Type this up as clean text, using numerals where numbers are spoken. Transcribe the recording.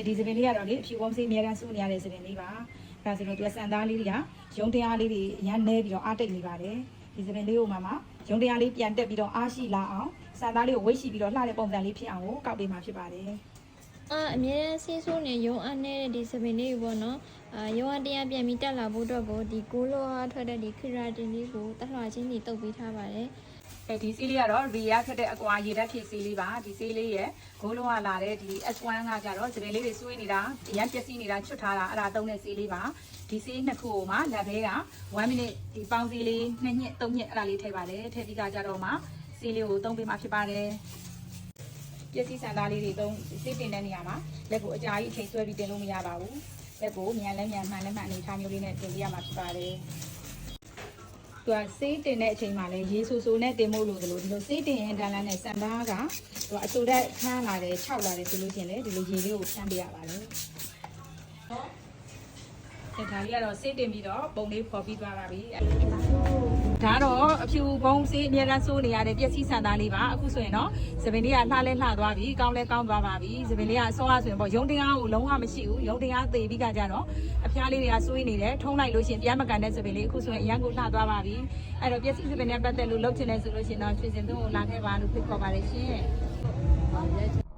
ဒီစပင်လေးကတော့လေအဖြူပုံးစေးအများတန်းစိုးနေရတဲ့စပင်လေးပါဒါဆိုတော့သူကစံသားလေးတွေကရုံတရားလေးတွေရမ်းနေပြီးတော့အားတိတ်နေပါတယ်ဒီစပင်လေးကိုမှရုံတရားလေးပြန်တက်ပြီးတော့အားရှိလာအောင်စံသားလေးကိုဝိတ်ရှိပြီးတော့လှတဲ့ပုံစံလေးဖြစ်အောင်ကိုကောက်ပေးမှာဖြစ်ပါတယ်အမြဲတမ်းဆေးဆိုးနေရုံအနဲ့ဒီစပင်လေးပေါ့နော်ရုံအတရားပြန်ပြီးတက်လာဖို့အတွက်ကိုဒီကိုလိုအားထွက်တဲ့ဒီခရာတင်လေးကိုတက်လှချင်းကြီးတုပ်ပေးထားပါတယ်ဒီဆေးလေးကတော့ရီယာထွက်တဲ့အကွာရေဓာတ်ဖြည့်ဆေးလေးပါဒီဆေးလေးရဲ့ဂိုးလုံးကလာတဲ့ဒီ S1 ကကြတော့စပင်လေးတွေဆွေးနေတာရမ်းပျက်စီးနေတာချွတ်ထားတာအဲ့ဒါသုံးတဲ့ဆေးလေးပါဒီဆေးနှစ်ခုကိုမှလက်သေးက1 minute ဒီပေါင်းဆေးလေး2ညက်3ညက်အဲ့ဒါလေးထည့်ပါတယ်ထည့်ပြီးကြတော့မှဆေးလေးကိုသုံးပေးမှဖြစ်ပါတယ်ပျက်စီးစံသားလေးတွေသုံးဆေးတင်တဲ့နေရာမှာလက်ကိုအကြာကြီးအချိန်ဆွဲပြီးတင်လို့မရပါဘူးလက်ကိုမြန်လဲမြန်မှန်လဲမှန်အနေထားမျိုးလေးနဲ့တင်ပြရမှာဖြစ်ပါတယ်သူကဆေးတင်တဲ့အချိန်မှာလည်းရေဆူဆူနဲ့တင်ဖို့လို့ဒီလိုဆေးတင်ရင်တန်းလန်းနဲ့စံသားကသူကအဆူတက်ခန်းလာတယ်6လာတယ်ဆိုလို့ရှိရင်လည်းဒီလိုရေလေးကိုဖြန်းပေးရပါတယ်ဒါလေးကတော့ဆေးတင်ပြီးတော့ပုံလေးဖော်ပြီးသွားပါပြီဒါတော့အဖြူဘုံဆေးအများအားစိုးနေရတဲ့ပျက်စီးဆန်သားလေးပါအခုဆိုရင်တော့စပင်လေးကလှလဲလှသွားပြီကောင်းလဲကောင်းသွားပါပြီစပင်လေးကအစောအားဆိုရင်ပေါ့ရုံတရားကိုလုံးဝမရှိဘူးရုံတရားသေပြီးကြတော့အဖျားလေးတွေကဆွေးနေတယ်ထုံးလိုက်လို့ရှိရင်ပြန်မကန်တဲ့စပင်လေးအခုဆိုရင်အရန်ကိုလှသွားပါပြီအဲ့တော့ပျက်စီးစပင်နဲ့ပတ်သက်လို့လုပ်ချင်တယ်ဆိုလို့ရှိရင်တော့ရွှေစင်သူ့ကိုလာခဲ့ပါလို့ဖိတ်ခေါ်ပါတယ်ရှင်